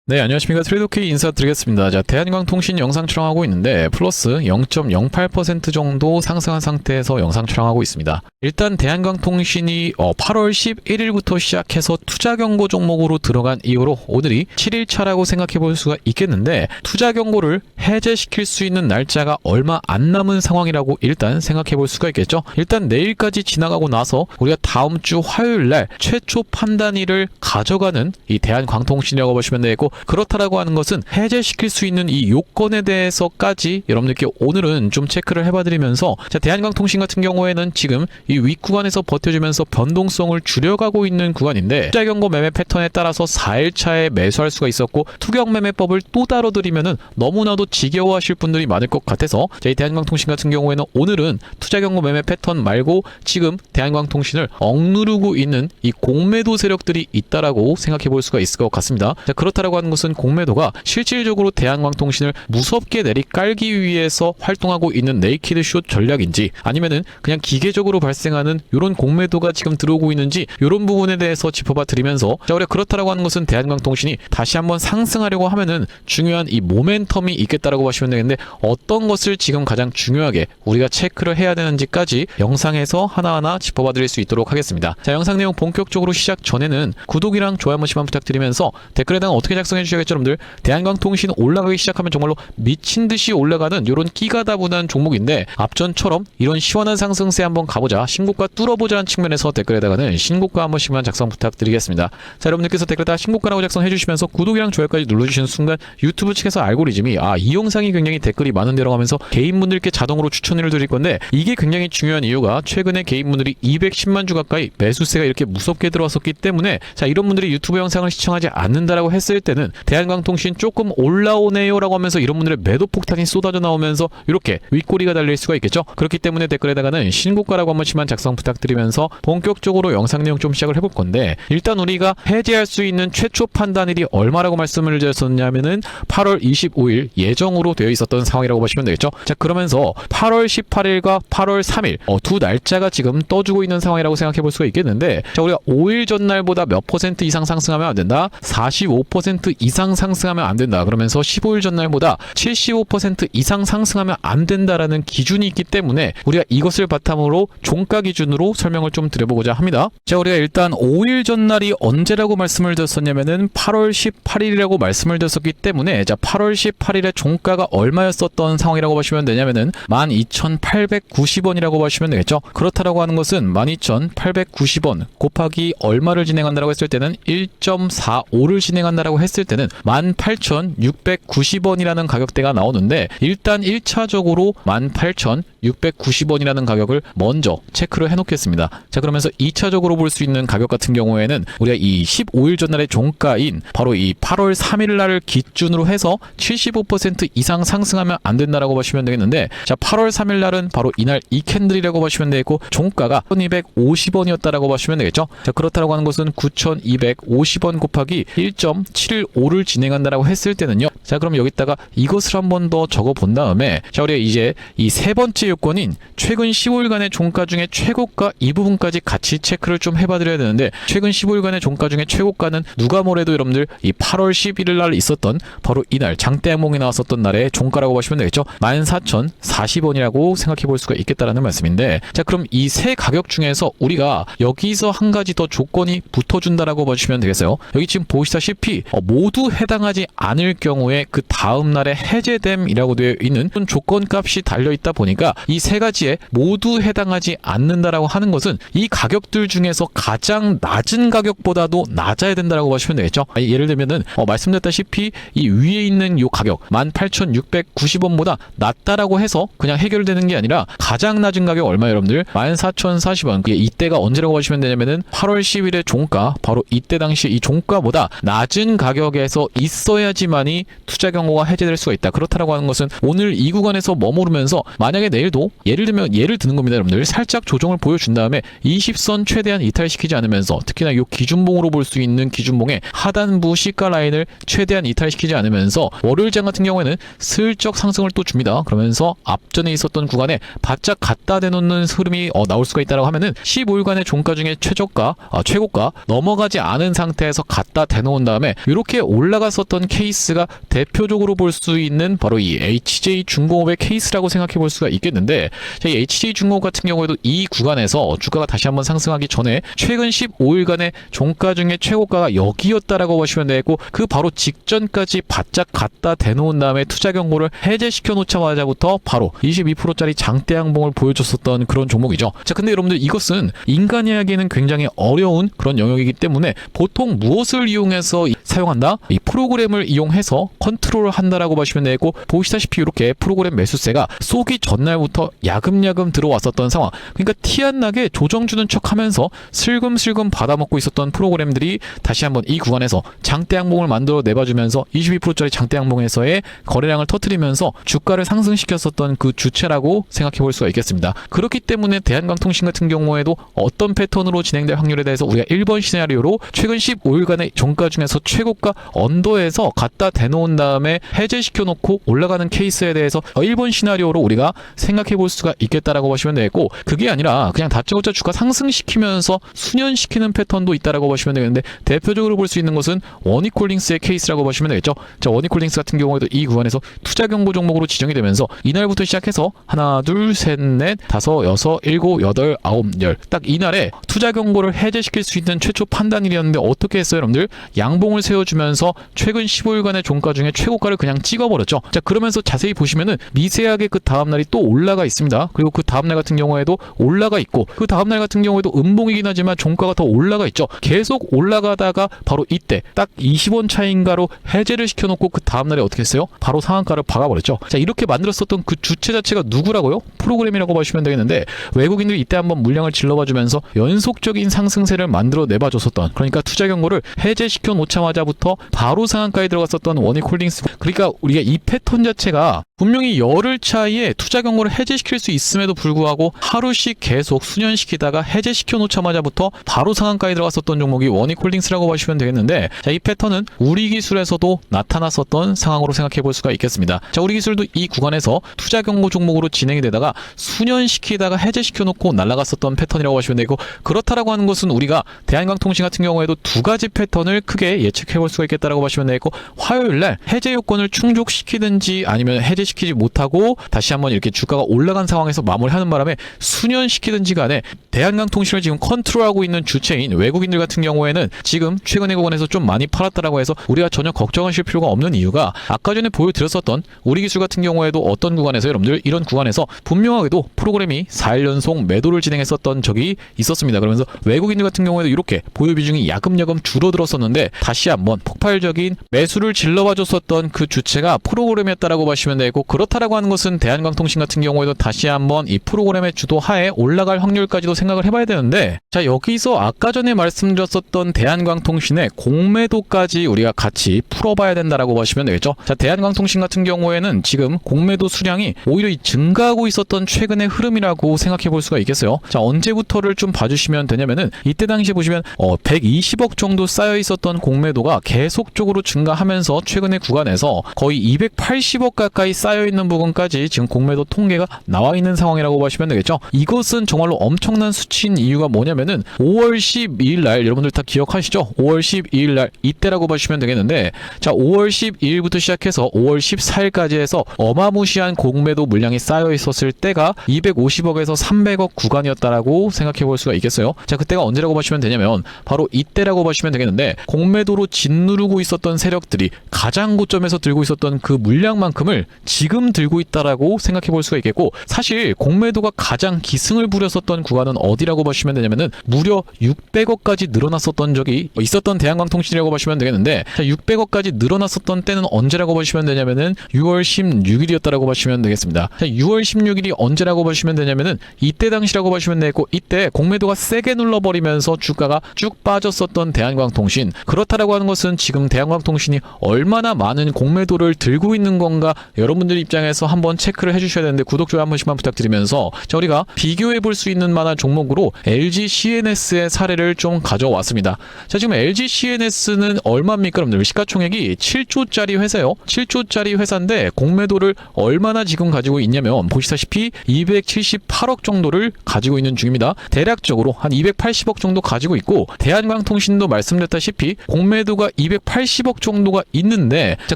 네, 안녕하십니까. 트레이더K 인사드리겠습니다. 자, 대한광통신 영상 촬영하고 있는데 플러스 0.08% 정도 상승한 상태에서 영상 촬영하고 있습니다. 일단 대한광통신이 8월 11일부터 시작해서 투자 경고 종목으로 들어간 이후로 오늘이 7일차라고 생각해 볼 수가 있겠는데, 투자 경고를 해제시킬 수 있는 날짜가 얼마 안 남은 상황이라고 일단 생각해 볼 수가 있겠죠. 일단 내일까지 지나가고 나서 우리가 다음 주 화요일 날 최초 판단일을 가져가는 이 대한광통신이라고 보시면 되겠고, 그렇다라고 하는 것은 해제시킬 수 있는 이 요건에 대해서까지 여러분들께 오늘은 좀 체크를 해봐드리면서, 자, 대한광통신 같은 경우에는 지금 이 윗구간에서 버텨주면서 변동성을 줄여가고 있는 구간인데, 투자 경고 매매 패턴에 따라서 4일차에 매수할 수가 있었고, 투경 매매법을 또 다뤄드리면은 너무나도 지겨워하실 분들이 많을 것 같아서, 자, 이 대한광통신 같은 경우에는 오늘은 투자 경고 매매 패턴 말고 지금 대한광통신을 억누르고 있는 이 공매도 세력들이 있다라고 생각해 볼 수가 있을 것 같습니다. 자, 그렇다라고 하는 것은 공매도가 실질적으로 대한광통신을 무섭게 내리깔기 위해서 활동하고 있는 네이키드 숏 전략인지, 아니면은 그냥 기계적으로 발생하는 이런 공매도가 지금 들어오고 있는지, 이런 부분에 대해서 짚어봐 드리면서, 자, 우리가 그렇다라고 하는 것은 대한광통신이 다시 한번 상승하려고 하면은 중요한 이 모멘텀이 있겠다라고 보시면 되겠는데, 어떤 것을 지금 가장 중요하게 우리가 체크를 해야 되는지까지 영상에서 하나하나 짚어봐 드릴 수 있도록 하겠습니다. 자, 영상 내용 본격적으로 시작 전에는 구독이랑 좋아요 한 번씩만 부탁드리면서, 댓글에다가 어떻게 작성해 주셔야겠죠 여러분들. 대한광통신 올라가기 시작하면 정말로 미친듯이 올라가는 이런 끼가다분한 종목인데, 앞전처럼 이런 시원한 상승세 한번 가보자, 신고가 뚫어보자는 측면에서 댓글에다가는 신고가 한 번씩만 작성 부탁드리겠습니다. 자, 여러분들께서 댓글에다가 신고가라고 작성해 주시면서 구독이랑 좋아요까지 눌러주시는 순간 유튜브 측에서 알고리즘이 이 영상이 굉장히 댓글이 많은 데로 가면서 개인분들께 자동으로 추천을 드릴 건데, 이게 굉장히 중요한 이유가 최근에 개인분들이 210만 주 가까이 매수세가 이렇게 무섭게 들어왔었기 때문에, 자, 이런 분들이 유튜브 영상을 시청하지 않는다라고 했을 때는 대한광통신 조금 올라오네요 라고 하면서 이런 분들의 매도 폭탄이 쏟아져 나오면서 이렇게 윗꼬리가 달릴 수가 있겠죠. 그렇기 때문에 댓글에다가는 신고가라고 한 번씩만 작성 부탁드리면서 본격적으로 영상 내용 좀 시작을 해볼 건데, 일단 우리가 해제할 수 있는 최초 판단일이 얼마라고 말씀을 드렸었냐면은 8월 25일 예정으로 되어 있었던 상황이라고 보시면 되겠죠. 자, 그러면서 8월 18일과 8월 3일 두 날짜가 지금 떠주고 있는 상황이라고 생각해 볼 수가 있겠는데, 자, 우리가 5일 전날보다 몇 퍼센트 이상 상승하면 안 된다, 45% 이상 상승하면 안 된다, 그러면서 15일 전날보다 75% 이상 상승하면 안 된다라는 기준이 있기 때문에 우리가 이것을 바탕으로 종가 기준으로 설명을 좀 드려보고자 합니다. 자, 우리가 일단 5일 전날이 언제라고 말씀을 드렸었냐면은 8월 18일이라고 말씀을 드렸었기 때문에, 자, 8월 18일에 종가가 얼마였었던 상황이라고 보시면 되냐면은 12,890원이라고 보시면 되겠죠. 그렇다라고 하는 것은 12,890원 곱하기 얼마를 진행한다라고 했을 때는 1.45를 진행한다라고 했을 때는 18,690원이라는 가격대가 나오는데, 일단 1차적으로 18,690원이라는 가격을 먼저 체크를 해놓겠습니다. 자, 그러면서 2차적으로 볼 수 있는 가격 같은 경우에는 우리가 이 15일 전날의 종가인 바로 이 8월 3일 날을 기준으로 해서 75% 이상 상승하면 안 된다라고 보시면 되겠는데, 자, 8월 3일 날은 바로 이날 이 캔들이라고 보시면 되겠고, 종가가 1,250원이었다라고 보시면 되겠죠. 자, 그렇다라고 하는 것은 9,250원 곱하기 1.75를 진행한다라고 했을 때는요, 자, 그럼 여기다가 이것을 한 번 더 적어 본 다음에, 자, 우리가 이제 이 세 번째 요건인 최근 15일간의 종가 중에 최고가 이 부분까지 같이 체크를 좀 해봐드려야 되는데, 최근 15일간의 종가 중에 최고가는 누가 뭐래도 여러분들 이 8월 11일 날 있었던 바로 이날 장대 항목이 나왔었던 날의 종가라고 보시면 되겠죠. 14,040원이라고 생각해 볼 수가 있겠다라는 말씀인데, 자, 그럼 이 세 가격 중에서 우리가 여기서 한 가지 더 조건이 붙어준다라고 보시면 되겠어요. 여기 지금 보시다시피 모두 해당하지 않을 경우에 그 다음 날에 해제됨이라고 되어 있는 조건값이 달려있다 보니까 이 세 가지에 모두 해당하지 않는다라고 하는 것은 이 가격들 중에서 가장 낮은 가격보다도 낮아야 된다라고 보시면 되겠죠. 예를 들면은 말씀드렸다시피 이 위에 있는 이 가격 18,690원보다 낮다라고 해서 그냥 해결되는 게 아니라, 가장 낮은 가격 얼마 여러분들? 14,040원. 이때가 언제라고 보시면 되냐면은 8월 10일의 종가, 바로 이때 당시 이 종가보다 낮은 가격에서 있어야지만이 투자 경고가 해제될 수가 있다. 그렇다라고 하는 것은 오늘 이 구간에서 머무르면서 만약에 내일도 예를 들면 예를 드는 겁니다 여러분들, 살짝 조정을 보여준 다음에 20선 최대한 이탈시키지 않으면서, 특히나 이 기준봉으로 볼 수 있는 기준봉의 하단부 시가 라인을 최대한 이탈시키지 않으면서 월요일장 같은 경우에는 슬쩍 상승을 또 줍니다. 그러면서 앞전에 있었던 구간에 바짝 갖다 대놓는 흐름이 나올 수가 있다고 하면은 15일간의 종가 중에 최저가 최고가 넘어가지 않은 상태에서 갖다 대놓은 다음에 이렇게 크게 올라갔었던 케이스가 대표적으로 볼 수 있는 바로 이 HJ중공업의 케이스라고 생각해 볼 수가 있겠는데, 이 HJ중공업 같은 경우에도 이 구간에서 주가가 다시 한번 상승하기 전에 최근 15일간의 종가 중에 최고가가 여기였다라고 보시면 되고, 그 바로 직전까지 바짝 갖다 대놓은 다음에 투자 경고를 해제시켜 놓자마자부터 바로 22%짜리 장대 양봉을 보여줬었던 그런 종목이죠. 자, 근데 여러분들 이것은 인간이 하기에는 굉장히 어려운 그런 영역이기 때문에 보통 무엇을 이용해서 사용한다? 이 프로그램을 이용해서 컨트롤을 한다라고 보시면 되고, 보시다시피 이렇게 프로그램 매수세가 쏘기 전날부터 야금야금 들어왔었던 상황, 그러니까 티 안 나게 조정 주는 척 하면서 슬금슬금 받아먹고 있었던 프로그램들이 다시 한번 이 구간에서 장대 양봉을 만들어 내봐주면서 22%짜리 장대 양봉에서의 거래량을 터뜨리면서 주가를 상승시켰었던 그 주체라고 생각해 볼 수가 있겠습니다. 그렇기 때문에 대한광통신 같은 경우에도 어떤 패턴으로 진행될 확률에 대해서 우리가 1번 시나리오로 최근 15일간의 종가 중에서 최고가 언더에서 갖다 대놓은 다음에 해제시켜 놓고 올라가는 케이스에 대해서 1번 시나리오로 우리가 생각해 볼 수가 있겠다라고 보시면 되고, 그게 아니라 그냥 다짜고짜 주가 상승시키면서 수년시키는 패턴도 있다라고 보시면 되는데, 대표적으로 볼 수 있는 것은 원이콜링스의 케이스라고 보시면 되겠죠. 자, 원이콜링스 같은 경우에도 이 구간에서 투자 경고 종목으로 지정이 되면서 이날부터 시작해서 하나, 둘, 셋, 넷, 다섯, 여섯, 일곱, 여덟, 아홉, 열, 딱 이날에 투자 경고를 해제시킬 수 있는 최초 판단일이었는데 어떻게 했어요, 여러분들? 양봉을 세워주면서 최근 15일간의 종가 중에 최고가를 그냥 찍어버렸죠. 자, 그러면서 자세히 보시면은 미세하게 그 다음날이 또 올라가 있습니다. 그리고 그 다음날 같은 경우에도 올라가 있고, 그 다음날 같은 경우에도 음봉이긴 하지만 종가가 더 올라가 있죠. 계속 올라가다가 바로 이때 딱 20원 차인가로 해제를 시켜놓고 그 다음날에 어떻게 했어요? 바로 상한가를 박아버렸죠. 자, 이렇게 만들었었던 그 주체 자체가 누구라고요? 프로그램이라고 보시면 되겠는데, 외국인들이 이때 한번 물량을 질러봐주면서 연속적인 상승세를 만들어 내봐줬었던, 그러니까 투자 경고를 해제시켜 놓자마자부터 바로 상한가에 들어갔었던 원이콜링스. 그러니까 우리가 이 패턴 자체가 분명히 열흘 차이에 투자 경고를 해제시킬 수 있음에도 불구하고 하루씩 계속 수년시키다가 해제시켜 놓자마자부터 바로 상한가에 들어갔었던 종목이 원이콜링스라고 보시면 되겠는데, 자, 이 패턴은 우리 기술에서도 나타났었던 상황으로 생각해 볼 수가 있겠습니다. 자, 우리 기술도 이 구간에서 투자 경고 종목으로 진행이 되다가 수년시키다가 해제시켜 놓고 날아갔었던 패턴이라고 보시면 되고, 그렇다라고 하는 것은 우리가 대한광통신 같은 경우에도 두 가지 패턴을 크게 예측해 볼 수가 있겠다라고 보시면 되고, 화요일날 해제 요건을 충족시키든지 아니면 해제시키지 못하고 다시 한번 이렇게 주가가 올라간 상황에서 마무리하는 바람에 수년시키든지 간에 대한광통신을 지금 컨트롤하고 있는 주체인 외국인들 같은 경우에는 지금 최근의 구간에서 좀 많이 팔았다라고 해서 우리가 전혀 걱정하실 필요가 없는 이유가, 아까 전에 보여드렸었던 우리 기술 같은 경우에도 어떤 구간에서 여러분들 이런 구간에서 분명하게도 프로그램이 4일 연속 매도를 진행했었던 적이 있었습니다. 그러면서 외국인들 같은 경우에도 이렇게 보유 비중이 야금야금 줄어들었었는데 다시 한번 폭발적인 매수를 질러봐줬었던 그 주체가 프로그램이었다라고 보시면 되고, 그렇다라고 하는 것은 대한광통신 같은 경우에도 다시 한번 이 프로그램의 주도 하에 올라갈 확률까지도 생각을 해봐야 되는데, 자, 여기서 아까 전에 말씀드렸었던 대한광통신의 공매도까지 우리가 같이 풀어봐야 된다라고 보시면 되겠죠. 자, 대한광통신 같은 경우에는 지금 공매도 수량이 오히려 증가하고 있었던 최근의 흐름이라고 생각해 볼 수가 있겠어요. 자, 언제부터를 좀 봐주시면 되냐면은 이때 당시에 보시면 120억 정도 쌓여 있었던 공매도가 계속적으로 증가하면서 최근의 구간에서 거의 280억 가까이 쌓여 있는 부분까지 지금 공매도 통계가 나와 있는 상황이라고 보시면 되겠죠. 이것은 정말로 엄청난 수치인 이유가 뭐냐면은 5월 12일 날, 여러분들 다 기억하시죠? 5월 12일 날 이때라고 보시면 되겠는데, 자, 5월 12일부터 시작해서 5월 14일까지 해서 어마무시한 공매도 물량이 쌓여 있었을 때가 250억에서 300억 구간이었다라고 생각해 볼 수가 있겠어요. 자, 그때가 언제라고 보시면 되냐면 바로 이때라고 보시면 되겠는데, 공매도로 짓누르고 있었던 세력들이 가장 고점에서 들고 있었던 그 물량만큼을 지금 들고 있다라고 생각해 볼 수가 있겠고, 사실 공매도가 가장 기승을 부렸었던 구간은 어디라고 보시면 되냐면은 무려 600억까지 늘어났었던 적이 있었던 대한광통신이라고 보시면 되겠는데, 자, 600억까지 늘어났었던 때는 언제라고 보시면 되냐면은 6월 16일이었다라고 보시면 되겠습니다. 자, 6월 16일이 언제라고 보시면 되냐면은 이때 당시라고 보시면 되고, 이때 공매도가 세게 눌러버리면서 주가가 쭉 빠졌었던 대한광통신, 그렇다라고 하는 것은 지금 대한광통신이 얼마나 많은 공매도를 들고 있는 건가 여러분들 분들 입장에서 한번 체크를 해주셔야 되는데 구독, 좋아요 한 번씩만 부탁드리면서 자, 우리가 비교해 볼 수 있는 만한 종목으로 LG CNS의 사례를 좀 가져왔습니다. 자, 지금 LG CNS는 얼마입니까? 여러분들 시가총액이 7조짜리 회사예요. 7조짜리 회사인데 공매도를 얼마나 지금 가지고 있냐면 보시다시피 278억 정도를 가지고 있는 중입니다. 대략적으로 한 280억 정도 가지고 있고 대한광통신도 말씀드렸다시피 공매도가 280억 정도가 있는데 자,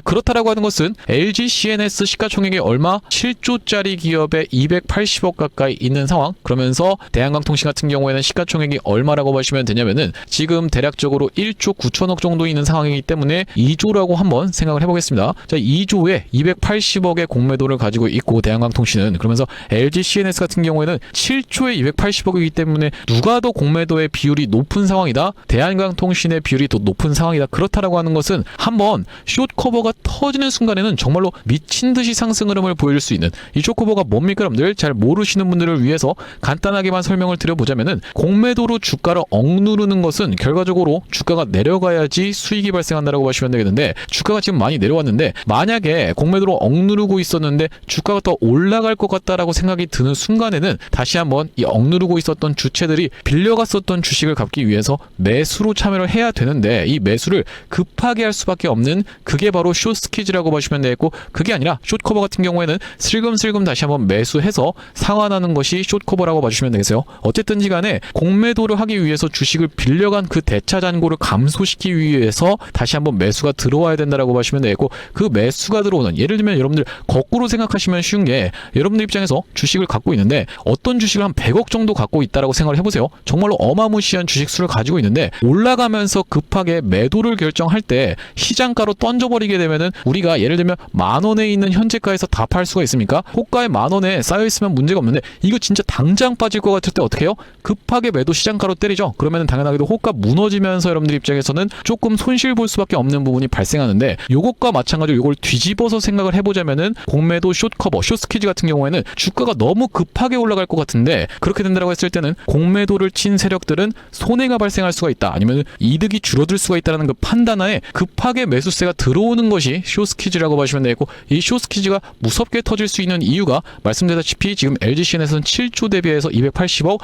그렇다라고 하는 것은 LG CNS 시가총액이 얼마? 7조짜리 기업에 280억 가까이 있는 상황. 그러면서 대한광통신 같은 경우에는 시가총액이 얼마라고 보시면 되냐면은 지금 대략적으로 1조 9천억 정도 있는 상황이기 때문에 2조라고 한번 생각을 해보겠습니다. 자, 2조에 280억의 공매도를 가지고 있고 대한광통신은 그러면서 LG CNS 같은 경우에는 7조에 280억이기 때문에 누가 더 공매도의 비율이 높은 상황이다. 대한광통신의 비율이 더 높은 상황이다. 그렇다라고 하는 것은 한번 숏커버가 터지는 순간에는 정말로 미친 듯이 상승 흐름을 보여줄 수 있는 이 숏커버가 뭡니까 여러분들? 잘 모르시는 분들을 위해서 간단하게만 설명을 드려보자면은 공매도로 주가를 억누르는 것은 결과적으로 주가가 내려가야지 수익이 발생한다라고 보시면 되겠는데 주가가 지금 많이 내려왔는데 만약에 공매도로 억누르고 있었는데 주가가 더 올라갈 것 같다라고 생각이 드는 순간에는 다시 한번 이 억누르고 있었던 주체들이 빌려갔었던 주식을 갚기 위해서 매수로 참여를 해야 되는데 이 매수를 급하게 할 수밖에 없는 그게 바로 숏스퀴즈라고 보시면 되겠고 그게 아니라 숏커버 같은 경우에는 슬금슬금 다시 한번 매수해서 상환하는 것이 숏커버라고 봐주시면 되겠어요. 어쨌든지 간에 공매도를 하기 위해서 주식을 빌려간 그 대차 잔고를 감소시키기 위해서 다시 한번 매수가 들어와야 된다라고 보시면 되겠고 그 매수가 들어오는 예를 들면 여러분들 거꾸로 생각하시면 쉬운 게 여러분들 입장에서 주식을 갖고 있는데 어떤 주식을 한 100억 정도 갖고 있다라고 생각을 해보세요. 정말로 어마무시한 주식 수를 가지고 있는데 올라가면서 급하게 매도를 결정할 때 시장가로 던져버리게 되면은 우리가 예를 들면 10,000원에 있는 현재가에서 다 팔 수가 있습니까? 호가에 10,000원에 쌓여있으면 문제가 없는데 이거 진짜 당장 빠질 것 같을 때 어떻게 해요? 급하게 매도 시장가로 때리죠. 그러면은 당연하게도 호가 무너지면서 여러분들 입장에서는 조금 손실 볼 수밖에 없는 부분이 발생하는데 요것과 마찬가지로 요걸 뒤집어서 생각을 해보자면은 공매도 숏커버, 숏스퀴즈 같은 경우에는 주가가 너무 급하게 올라갈 것 같은데 그렇게 된다라고 했을 때는 공매도를 친 세력들은 손해가 발생할 수가 있다. 아니면 이득이 줄어들 수가 있다는 그 판단하에 급하게 매수세가 들어오는 것이 숏스퀴즈라고 보시면 되겠고 이 숏스퀴즈가 무섭게 터질 수 있는 이유가 말씀드렸다시피 지금 LG CNS는 7조 대비해서 280억,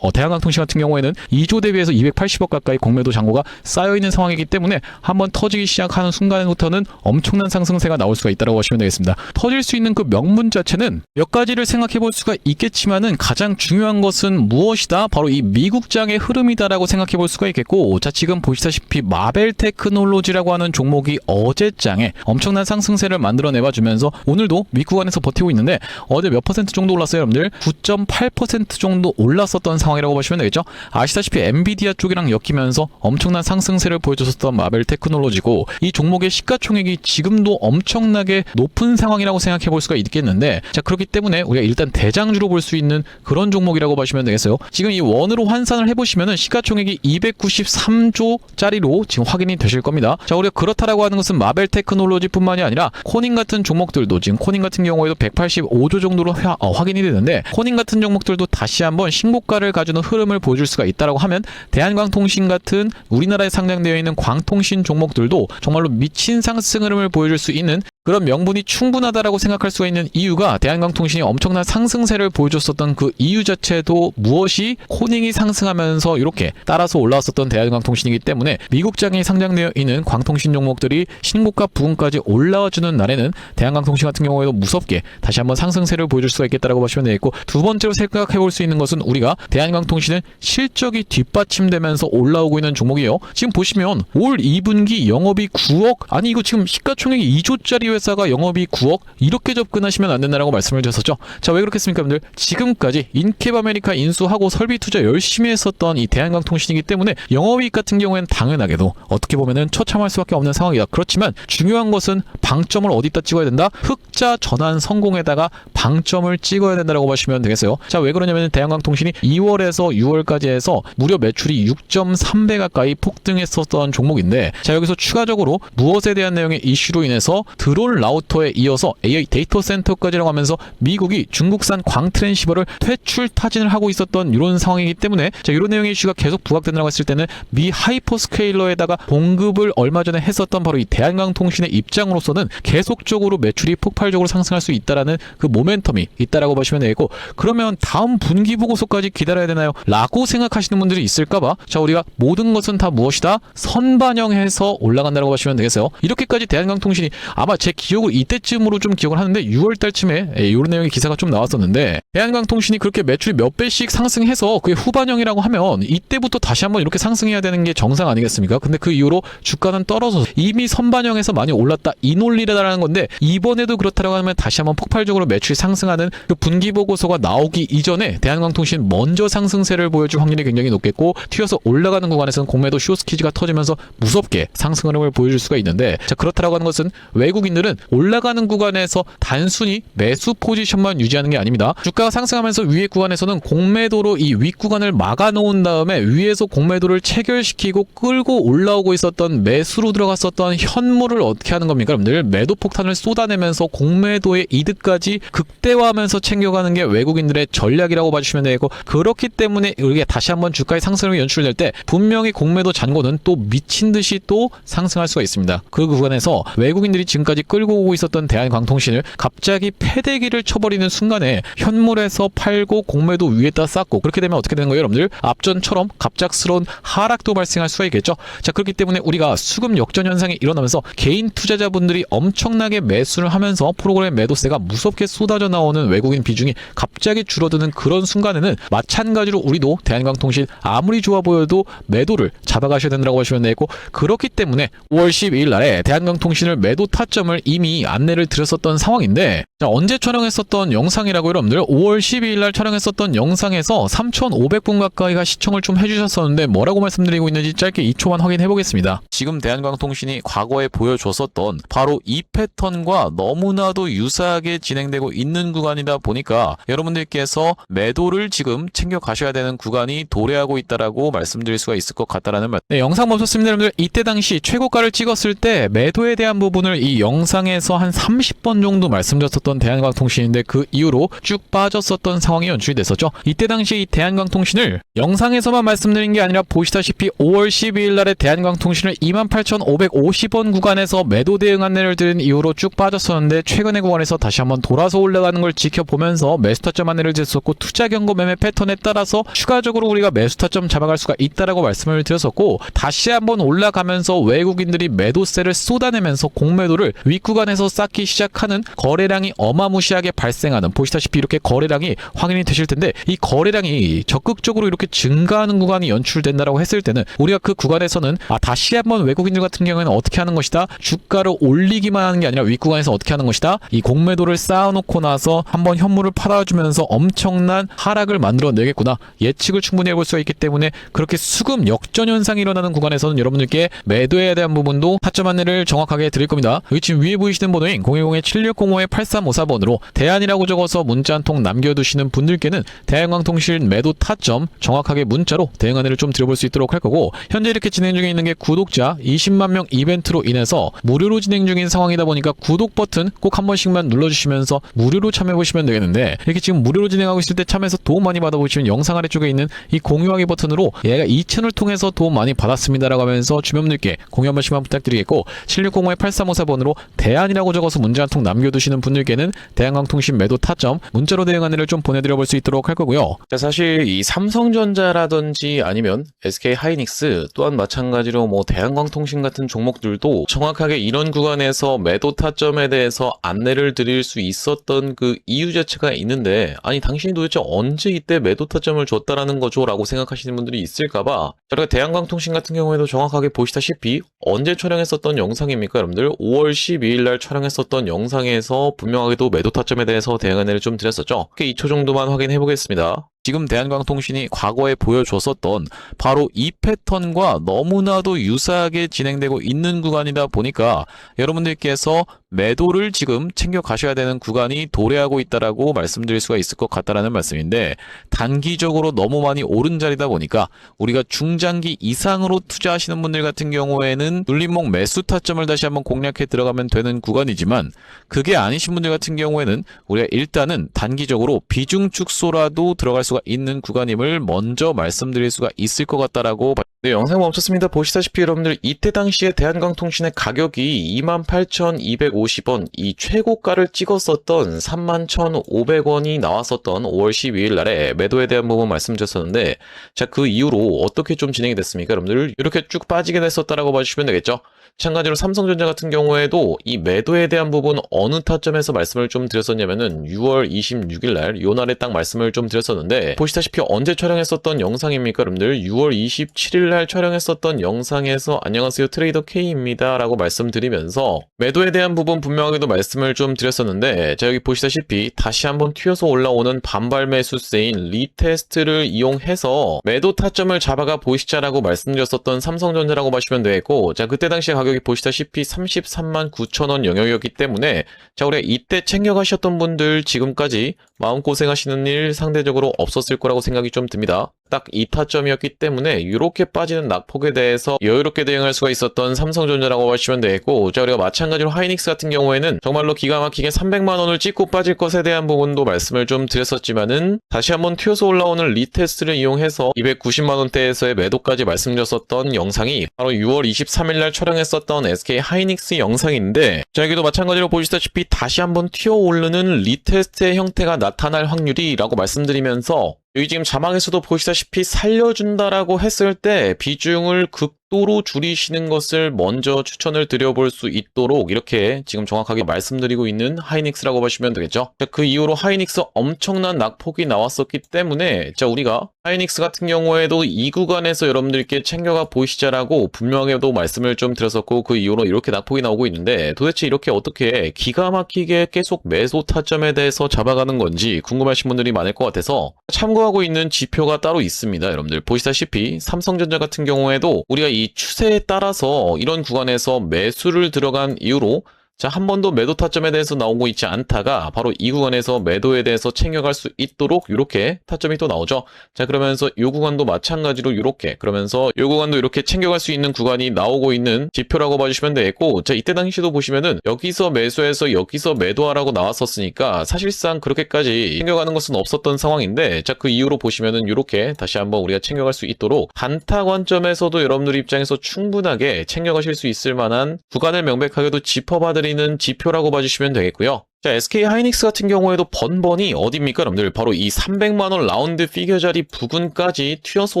대한광통신 같은 경우에는 2조 대비해서 280억 가까이 공매도 잔고가 쌓여있는 상황이기 때문에 한번 터지기 시작하는 순간부터는 엄청난 상승세가 나올 수가 있다고 보시면 되겠습니다. 터질 수 있는 그 명분 자체는 몇 가지를 생각해 볼 수가 있겠지만은 가장 중요한 것은 무엇이다? 바로 이 미국장의 흐름이다라고 생각해 볼 수가 있겠고 자, 지금 보시다시피 마벨 테크놀로지라고 하는 종목이 어제장에 엄청난 상승세를 만들어내봐 주면서 오늘도 윗구간에서 버티고 있는데 어제 몇 퍼센트 정도 올랐어요 여러분들? 9.8% 정도 올랐었던 상황이라고 보시면 되겠죠. 아시다시피 엔비디아 쪽이랑 엮이면서 엄청난 상승세를 보여줬었던 마벨 테크놀로지고 이 종목의 시가총액이 지금도 엄청나게 높은 상황이라고 생각해 볼 수가 있겠는데 자, 그렇기 때문에 우리가 일단 대장주로 볼 수 있는 그런 종목이라고 보시면 되겠어요. 지금 이 원으로 환산을 해보시면은 시가총액이 293조짜리로 지금 확인이 되실 겁니다. 자, 우리가 그렇다라고 하는 것은 마벨 테크놀로지 뿐만이 아니라 코닝 같은 종목들도 지금 코닝 같은 경우에도 185조 정도로 확인이 되는데 코닝 같은 종목들도 다시 한번 신고가를 가주는 흐름을 보여줄 수가 있다라고 하면 대한광통신 같은 우리나라에 상장되어 있는 광통신 종목들도 정말로 미친 상승 흐름을 보여줄 수 있는 그런 명분이 충분하다라고 생각할 수가 있는 이유가 대한광통신이 엄청난 상승세를 보여줬었던 그 이유 자체도 무엇이 코닝이 상승하면서 이렇게 따라서 올라왔었던 대한광통신이기 때문에 미국장에 상장되어 있는 광통신 종목들이 신고가 부근까지 올라와주는 날에는 대한광통신 같은 경우에도 무섭게 다시 한번 상승세를 보여줄 수가 있겠다라고 보시면 되겠고 두 번째로 생각해 볼 수 있는 것은 우리가 대한광통신은 실적이 뒷받침되면서 올라오고 있는 종목이에요. 지금 보시면 올 2분기 영업이 9억 아니 이거 지금 시가총액이 2조짜리 회사가 영업이 9억 이렇게 접근하시면 안 된다라고 말씀을 드렸었죠. 자, 왜 그렇겠습니까 여러분들? 지금까지 인캡 아메리카 인수하고 설비 투자 열심히 했었던 이 대한광통신이기 때문에 영업이익 같은 경우에는 당연하게도 어떻게 보면은 처참할 수밖에 없는 상황이다. 그렇지만 중요한 것은 방점을 어디다 찍어야 된다? 흑자 전환 성공에다가 방점을 찍어야 된다라고 보시면 되겠어요. 자, 왜 그러냐면 대한광통신이 2월에서 6월까지 해서 무려 매출이 6.3배 가까이 폭등했었던 종목인데 자, 여기서 추가적으로 무엇에 대한 내용의 이슈로 인해서 들어 기존 라우터에 이어서 AI 데이터 센터까지라고 하면서 미국이 중국산 광 트랜시버를 퇴출 타진을 하고 있었던 이런 상황이기 때문에 자, 이런 내용의 이슈가 계속 부각된다고 했을 때는 미 하이퍼스케일러에다가 공급을 얼마 전에 했었던 바로 이 대한광통신의 입장으로서는 계속적으로 매출이 폭발적으로 상승할 수 있다라는 그 모멘텀이 있다라고 보시면 되겠고, 그러면 다음 분기 보고서까지 기다려야 되나요? 라고 생각하시는 분들이 있을까봐 자, 우리가 모든 것은 다 무엇이다? 선반영해서 올라간다고 보시면 되겠어요. 이렇게까지 대한광통신이 아마 제 기억으로 이때쯤으로 좀 기억을 하는데 6월 달쯤에 이런 내용의 기사가 좀 나왔었는데, 대한광통신이 그렇게 매출이 몇 배씩 상승해서 그게 후반영이라고 하면 이때부터 다시 한번 이렇게 상승해야 되는 게 정상 아니겠습니까? 근데 그 이후로 주가는 떨어져서 이미 선반영해서 많이 올랐다, 이 논리라는 건데, 이번에도 그렇다고 하면 다시 한번 폭발적으로 매출이 상승하는 그 분기 보고서가 나오기 이전에 대한광통신 먼저 상승세를 보여줄 확률이 굉장히 높겠고, 튀어서 올라가는 구간에서는 공매도 쇼스키즈가 터지면서 무섭게 상승 흐름을 보여줄 수가 있는데, 자, 그렇다라고 하는 것은 외국인들은 올라가는 구간에서 단순히 매수 포지션만 유지하는 게 아닙니다. 주가가 상승하면서 위에 구간에서는 공매도로 이 윗구간을 막아놓은 다음에 위에서 공매도를 체결시키고 끌고 올라오고 있었던 매수로 들어갔었던 현물을 어떻게 하는 겁니까? 여러분들 매도 폭탄을 쏟아내면서 공매도의 이득까지 극대화하면서 챙겨가는 게 외국인들의 전략이라고 봐주시면 되고, 그렇기 때문에 이게 다시 한번 주가의 상승이 연출될 때 분명히 공매도 잔고는 또 미친 듯이 또 상승할 수가 있습니다. 그 구간에서 외국인들이 지금까지 끌고 오고 있었던 대한광통신을 갑자기 패대기를 쳐버리는 순간에 현물에서 팔고 공매도 위에다 쌓고, 그렇게 되면 어떻게 되는 거예요, 여러분들? 앞전처럼 갑작스러운 하락도 발생할 수가 있겠죠. 자, 그렇기 때문에 우리가 수급 역전 현상이 일어나면서 개인 투자자분들이 엄청나게 매수를 하면서 프로그램 매도세가 무섭게 쏟아져 나오는 외국인 비중이 갑자기 줄어드는 그런 순간에는 마찬가지로 우리도 대한광통신 아무리 좋아 보여도 매도를 잡아가셔야 된다고 하시면 되고, 그렇기 때문에 5월 12일 날에 대한광통신을 매도 타점을 이미 안내를 드렸었던 상황인데, 자, 언제 촬영했었던 영상이라고 여러분들 5월 12일 날 촬영했었던 영상에서 3,500분 가까이가 시청을 좀 해주셨었는데 뭐라고 말씀드리고 있는지 짧게 2초만 확인해 보겠습니다. 지금 대한광통신이 과거에 보여줬었던 바로 이 패턴과 너무나도 유사하게 진행되고 있는 구간이다 보니까 여러분들께서 매도를 지금 챙겨 가셔야 되는 구간이 도래하고 있다라고 말씀드릴 수가 있을 것 같다라는 말. 네, 영상 멈췄습니다, 여러분들. 이때 당시 최고가를 찍었을 때 매도에 대한 부분을 이 영상에서 한 30번 정도 말씀드렸었던 대한광통신인데, 그 이후로 쭉 빠졌었던 상황이 연출이 됐었죠. 이때 당시 이 대한광통신을 영상에서만 말씀드린 게 아니라 보시다시피 5월 12일 날에 대한광통신을 28,550원 구간에서 매도 대응 안내를 드린 이후로 쭉 빠졌었는데, 최근의 구간에서 다시 한번 돌아서 올라가는 걸 지켜보면서 매수 타점 안내를 드렸었고, 투자 경고 매매 패턴에 따라서 추가적으로 우리가 매수 타점 잡아갈 수가 있다라고 말씀을 드렸었고, 다시 한번 올라가면서 외국인들이 매도세를 쏟아내면서 공매도를 윗구간에서 쌓기 시작하는 거래량이 어마무시하게 발생하는, 보시다시피 이렇게 거래량이 확인이 되실 텐데, 이 거래량이 적극적으로 이렇게 증가하는 구간이 연출된다라고 했을 때는 우리가 그 구간에서는 다시 한번 외국인들 같은 경우에는 어떻게 하는 것이다? 주가를 올리기만 하는 게 아니라 윗구간에서 어떻게 하는 것이다? 이 공매도를 쌓아놓고 나서 한번 현물을 팔아주면서 엄청난 하락을 만들어내겠구나, 예측을 충분히 해볼 수가 있기 때문에, 그렇게 수급 역전 현상이 일어나는 구간에서는 여러분들께 매도에 대한 부분도 타점 안내를 정확하게 드릴 겁니다. 여기 지금 위에 보이시는 번호인 010-7605-8354번으로 대안이라고 적어서 문자 한 통 남겨두시는 분들께는 대한광통신 매도 타점 정확하게 문자로 대응 안내를 좀 드려볼 수 있도록 할 거고, 현재 이렇게 진행 중에 있는 게 구독자 20만 명 이벤트로 인해서 무료로 진행 중인 상황이다 보니까 구독 버튼 꼭 한 번씩만 눌러주시면서 무료로 참여해보시면 되겠는데, 이렇게 지금 무료로 진행하고 있을 때 참여해서 도움 많이 받아보시면 영상 아래쪽에 있는 이 공유하기 버튼으로 얘가 이 채널 통해서 도움 많이 받았습니다라고 하면서 주변 분들께 공유 한 번씩만 부탁드리겠고, 7605-8354번으로 대안이라고 적어서 문자 한 통 남겨두시는 분들께는 대한광통신 매도 타점 문자로 대응 안내를 좀 보내드려 볼 수 있도록 할 거고요. 자, 사실 이 삼성전자라든지 아니면 SK하이닉스 또한 마찬가지로 뭐 대한광통신 같은 종목들도 정확하게 이런 구간에서 매도 타점에 대해서 안내를 드릴 수 있었던 그 이유 자체가 있는데, 아니 당신이 도대체 언제 이때 매도 타점을 줬다라는 거죠? 라고 생각하시는 분들이 있을까봐 저희가 대한광통신 같은 경우에도 정확하게 보시다시피 언제 촬영했었던 영상입니까? 여러분들 5월 12일 날 촬영했었던 영상에서 분명하게도 매도 타점에 대해서 대응 안내를 좀 드렸었죠. 2초 정도만 확인해 보겠습니다. 지금 대한광통신이 과거에 보여줬었던 바로 이 패턴과 너무나도 유사하게 진행되고 있는 구간이다 보니까 여러분들께서 매도를 지금 챙겨 가셔야 되는 구간이 도래하고 있다라고 말씀드릴 수가 있을 것 같다라는 말씀인데, 단기적으로 너무 많이 오른 자리다 보니까 우리가 중장기 이상으로 투자하시는 분들 같은 경우에는 눌림목 매수 타점을 다시 한번 공략해 들어가면 되는 구간이지만, 그게 아니신 분들 같은 경우에는 우리가 일단은 단기적으로 비중 축소라도 들어갈 수가 있는 구간임을 먼저 말씀드릴 수가 있을 것 같다라고. 네, 영상 멈췄습니다. 보시다시피 여러분들 이때 당시에 대한광통신의 가격이 28,250원, 이 최고가를 찍었었던 31,500원이 나왔었던 5월 12일 날에 매도에 대한 부분 말씀드렸었는데, 자, 그 이후로 어떻게 좀 진행이 됐습니까? 여러분들 이렇게 쭉 빠지게 됐었다라고 봐주시면 되겠죠? 마찬가지로 삼성전자 같은 경우에도 이 매도에 대한 부분 어느 타점에서 말씀을 좀 드렸었냐면은 6월 26일 날, 요 날에 딱 말씀을 좀 드렸었는데, 보시다시피 언제 촬영했었던 영상입니까? 여러분들 6월 27일 날 촬영했었던 영상에서 안녕하세요 트레이더 K입니다 라고 말씀드리면서 매도에 대한 부분 분명하게도 말씀을 좀 드렸었는데, 자, 여기 보시다시피 다시 한번 튀어서 올라오는 반발 매수세인 리테스트를 이용해서 매도 타점을 잡아가 보시자라고 말씀드렸었던 삼성전자라고 보시면 되겠고, 자, 그때 당시에 가격이 보시다시피 33만 9천원 영역이었기 때문에, 자, 우리 이때 챙겨가셨던 분들 지금까지 마음고생하시는 일 상대적으로 없었을 거라고 생각이 좀 듭니다. 딱 이 타점이었기 때문에 이렇게 빠지는 낙폭에 대해서 여유롭게 대응할 수가 있었던 삼성전자라고 하시면 되겠고, 자, 우리가 마찬가지로 하이닉스 같은 경우에는 정말로 기가 막히게 300만원을 찍고 빠질 것에 대한 부분도 말씀을 좀 드렸었지만은, 다시 한번 튀어서 올라오는 리테스트를 이용해서 290만원대에서의 매도까지 말씀드렸었던 영상이 바로 6월 23일 날 촬영했었던 SK 하이닉스 영상인데, 자, 여기도 마찬가지로 보시다시피 다시 한번 튀어오르는 리테스트의 형태가 나타날 확률이라고 말씀드리면서, 여기 지금 자막에서도 보시다시피 살려준다라고 했을 때 비중을 극도로 줄이시는 것을 먼저 추천을 드려볼 수 있도록 이렇게 지금 정확하게 말씀드리고 있는 하이닉스라고 보시면 되겠죠. 자, 그 이후로 하이닉스 엄청난 낙폭이 나왔었기 때문에, 자, 우리가 하이닉스 같은 경우에도 이 구간에서 여러분들께 챙겨가 보시자라고 분명하게도 말씀을 좀 드렸었고, 그 이후로 이렇게 낙폭이 나오고 있는데, 도대체 이렇게 어떻게 기가 막히게 계속 매수 타점에 대해서 잡아가는 건지 궁금하신 분들이 많을 것 같아서 참고하고 있는 지표가 따로 있습니다. 여러분들 보시다시피 삼성전자 같은 경우에도 우리가 이 추세에 따라서 이런 구간에서 매수를 들어간 이후로, 자, 한 번도 매도 타점에 대해서 나오고 있지 않다가 바로 이 구간에서 매도에 대해서 챙겨갈 수 있도록 이렇게 타점이 또 나오죠. 자, 그러면서 이 구간도 마찬가지로 이렇게, 그러면서 이 구간도 이렇게 챙겨갈 수 있는 구간이 나오고 있는 지표라고 봐주시면 되겠고, 자, 이때 당시도 보시면은 여기서 매수해서 여기서 매도하라고 나왔었으니까 사실상 그렇게까지 챙겨가는 것은 없었던 상황인데, 자, 그 이후로 보시면은 이렇게 다시 한번 우리가 챙겨갈 수 있도록 단타 관점에서도 여러분들 입장에서 충분하게 챙겨가실 수 있을 만한 구간을 명백하게도 짚어봐드리는 지표라고 봐주시면 되겠고요. 자, SK 하이닉스 같은 경우에도 번번이 어디입니까, 여러분들? 바로 이 300만원 라운드 피겨 자리 부근까지 튀어서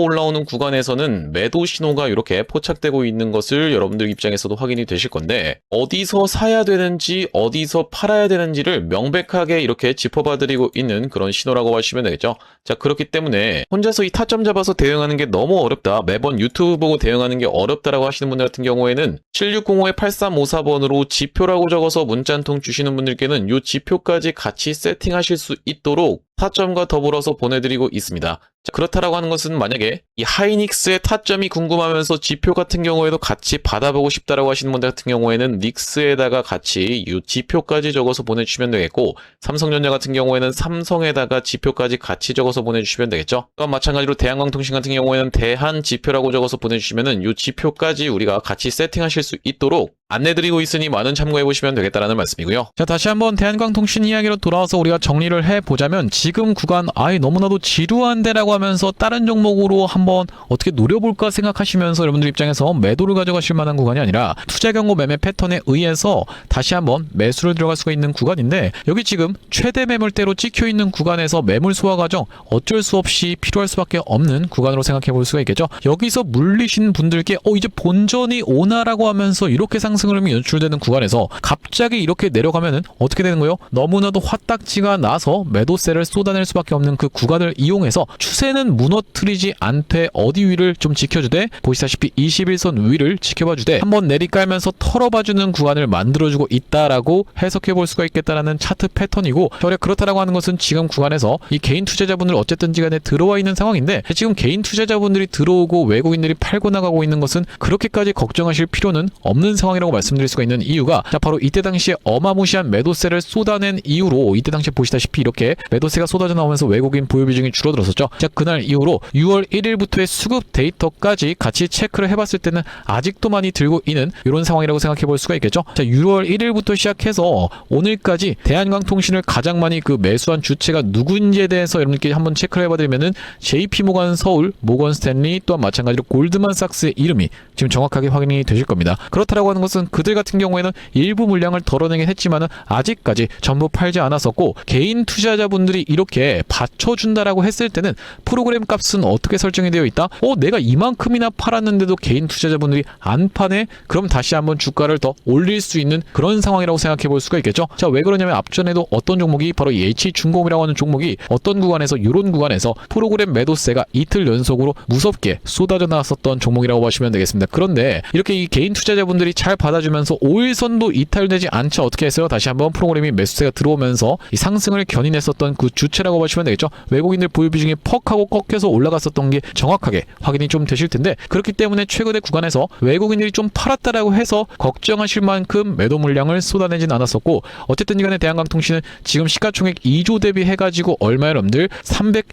올라오는 구간에서는 매도 신호가 이렇게 포착되고 있는 것을 여러분들 입장에서도 확인이 되실 건데, 어디서 사야 되는지 어디서 팔아야 되는지를 명백하게 이렇게 짚어봐드리고 있는 그런 신호라고 하시면 되겠죠. 자, 그렇기 때문에 혼자서 이 타점 잡아서 대응하는 게 너무 어렵다, 매번 유튜브 보고 대응하는 게 어렵다라고 하시는 분들 같은 경우에는 7605-8354번으로 지표라고 적어서 문자 한 통 주시는 분들께는 이 지표까지 같이 세팅하실 수 있도록 타점과 더불어서 보내드리고 있습니다. 자, 그렇다라고 하는 것은 만약에 이 하이닉스의 타점이 궁금하면서 지표 같은 경우에도 같이 받아보고 싶다라고 하시는 분들 같은 경우에는 닉스에다가 같이 이 지표까지 적어서 보내주시면 되겠고, 삼성전자 같은 경우에는 삼성에다가 지표까지 같이 적어서 보내주시면 되겠죠. 또한 마찬가지로 대한광통신 같은 경우에는 대한 지표라고 적어서 보내주시면은 이 지표까지 우리가 같이 세팅하실 수 있도록 안내드리고 있으니 많은 참고해보시면 되겠다라는 말씀이고요. 자, 다시 한번 대한광통신 이야기로 돌아와서 우리가 정리를 해보자면, 지금 구간 너무나도 지루한데라고 하면서 다른 종목으로 한번 어떻게 노려볼까 생각하시면서 여러분들 입장에서 매도를 가져가실 만한 구간이 아니라 투자 경고 매매 패턴에 의해서 다시 한번 매수를 들어갈 수가 있는 구간인데, 여기 지금 최대 매물대로 찍혀 있는 구간에서 매물 소화 과정 어쩔 수 없이 필요할 수밖에 없는 구간으로 생각해 볼 수가 있겠죠. 여기서 물리신 분들께 이제 본전이 오나라고 하면서 이렇게 상승 흐름이 연출되는 구간에서 갑자기 이렇게 내려가면은 어떻게 되는 거예요? 너무나도 화딱지가 나서 매도세를 쏟아낼 수밖에 없는 그 구간을 이용해서 추세는 무너뜨리지 않되 어디 위를 좀 지켜주되, 보시다시피 21선 위를 지켜봐주되 한번 내리깔면서 털어봐주는 구간을 만들어주고 있다라고 해석해볼 수가 있겠다라는 차트 패턴이고, 저래 그렇다라고 하는 것은 지금 구간에서 이 개인 투자자분들 어쨌든지 간에 들어와 있는 상황인데, 지금 개인 투자자분들이 들어오고 외국인들이 팔고 나가고 있는 것은 그렇게까지 걱정하실 필요는 없는 상황이라고 말씀드릴 수가 있는 이유가, 자 바로 이때 당시에 어마무시한 매도세를 쏟아낸 이후로, 이때 당시에 보시다시피 이렇게 매도세가 쏟아져 나오면서 외국인 보유 비중이 줄어들었었죠. 자 그날 이후로 6월 1일부터의 수급 데이터까지 같이 체크를 해봤을 때는 아직도 많이 들고 있는 이런 상황이라고 생각해 볼 수가 있겠죠. 자 6월 1일부터 시작해서 오늘까지 대한광통신을 가장 많이 그 매수한 주체가 누구인지에 대해서 여러분께 한번 체크를 해봐드리면은 JP모건 서울, 모건 스탠리, 또한 마찬가지로 골드만삭스의 이름이 지금 정확하게 확인이 되실 겁니다. 그렇다라고 하는 것은 그들 같은 경우에는 일부 물량을 덜어내긴 했지만은 아직까지 전부 팔지 않았었고, 개인 투자자분들이 이렇게 받쳐준다라고 했을 때는 프로그램 값은 어떻게 설정이 되어 있다? 내가 이만큼이나 팔았는데도 개인 투자자분들이 안 파네? 그럼 다시 한번 주가를 더 올릴 수 있는 그런 상황이라고 생각해 볼 수가 있겠죠. 자 왜 그러냐면 앞전에도 어떤 종목이 바로 이 H중공업이라고 하는 종목이 어떤 구간에서, 이런 구간에서 프로그램 매도세가 이틀 연속으로 무섭게 쏟아져 나왔었던 종목이라고 보시면 되겠습니다. 그런데 이렇게 이 개인 투자자분들이 잘 받아주면서 5일선도 이탈되지 않죠. 어떻게 했어요? 다시 한번 프로그램이 매수세가 들어오면서 이 상승을 견인했었던 그 주체라고 보시면 되겠죠. 외국인들 보유 비중이 퍽 하고 꺾여서 올라갔었던 게 정확하게 확인이 좀 되실 텐데, 그렇기 때문에 최근의 구간에서 외국인들이 좀 팔았다라고 해서 걱정하실 만큼 매도 물량을 쏟아내진 않았었고, 어쨌든 간에 대한광통신은 지금 시가총액 2조 대비해가지고 얼마 여러분들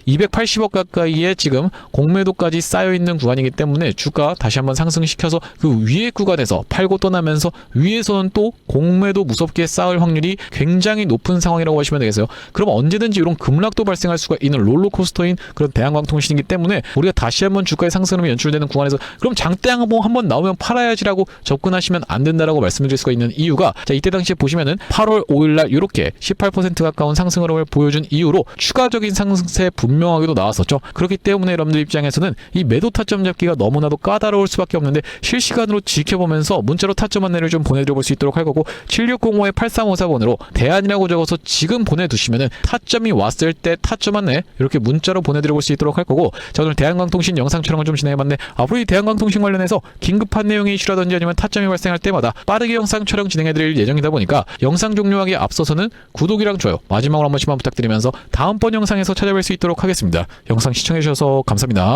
280억 가까이의 지금 공매도까지 쌓여있는 구간이기 때문에 주가 다시 한번 상승시켜서 그 위에 구간에서 팔고 떠나면서 위에서는 또 공매도 무섭게 쌓을 확률이 굉장히 높은 상황이라고 하시면 되겠어요. 그럼 언제든지 이런 급락도 발생할 수가 있는 롤러코스터인 그런 대한광통신이기 때문에 우리가 다시 한번 주가의 상승이 연출되는 구간에서 그럼 장대항봉 한번 나오면 팔아야지라고 접근하시면 안 된다라고 말씀드릴 수가 있는 이유가, 자 이때 당시에 보시면은 8월 5일날 이렇게 18% 가까운 상승 흐름을 보여준 이후로 추가적인 상승세 분명하게도 나왔었죠. 그렇기 때문에 여러분들 입장에서는 이 매도 타점 잡기가 너무나도 까다로울 수밖에 없는데, 실시간으로 지켜보면서 문자로 타점 안내를 좀 보내드려 볼 수 있도록 할 거고, 7605-8354번으로 대안이라고 적어서 지금 보내두시면은 타점이 왔을 때 타점 안내 이렇게 문자로 보내드려 볼 수 있도록 할 거고, 자 오늘 대한광통신 영상 촬영을 좀 진행해봤는데, 앞으로 이 대한광통신 관련해서 긴급한 내용이 이슈라든지 아니면 타점이 발생할 때마다 빠르게 영상 촬영 진행해드릴 예정이다 보니까 영상 종료하기에 앞서서는 구독이랑 좋아요 마지막으로 한 번씩만 부탁드리면서 다음번 영상에서 찾아뵐 수 있도록 하겠습니다. 영상 시청해주셔서 감사합니다.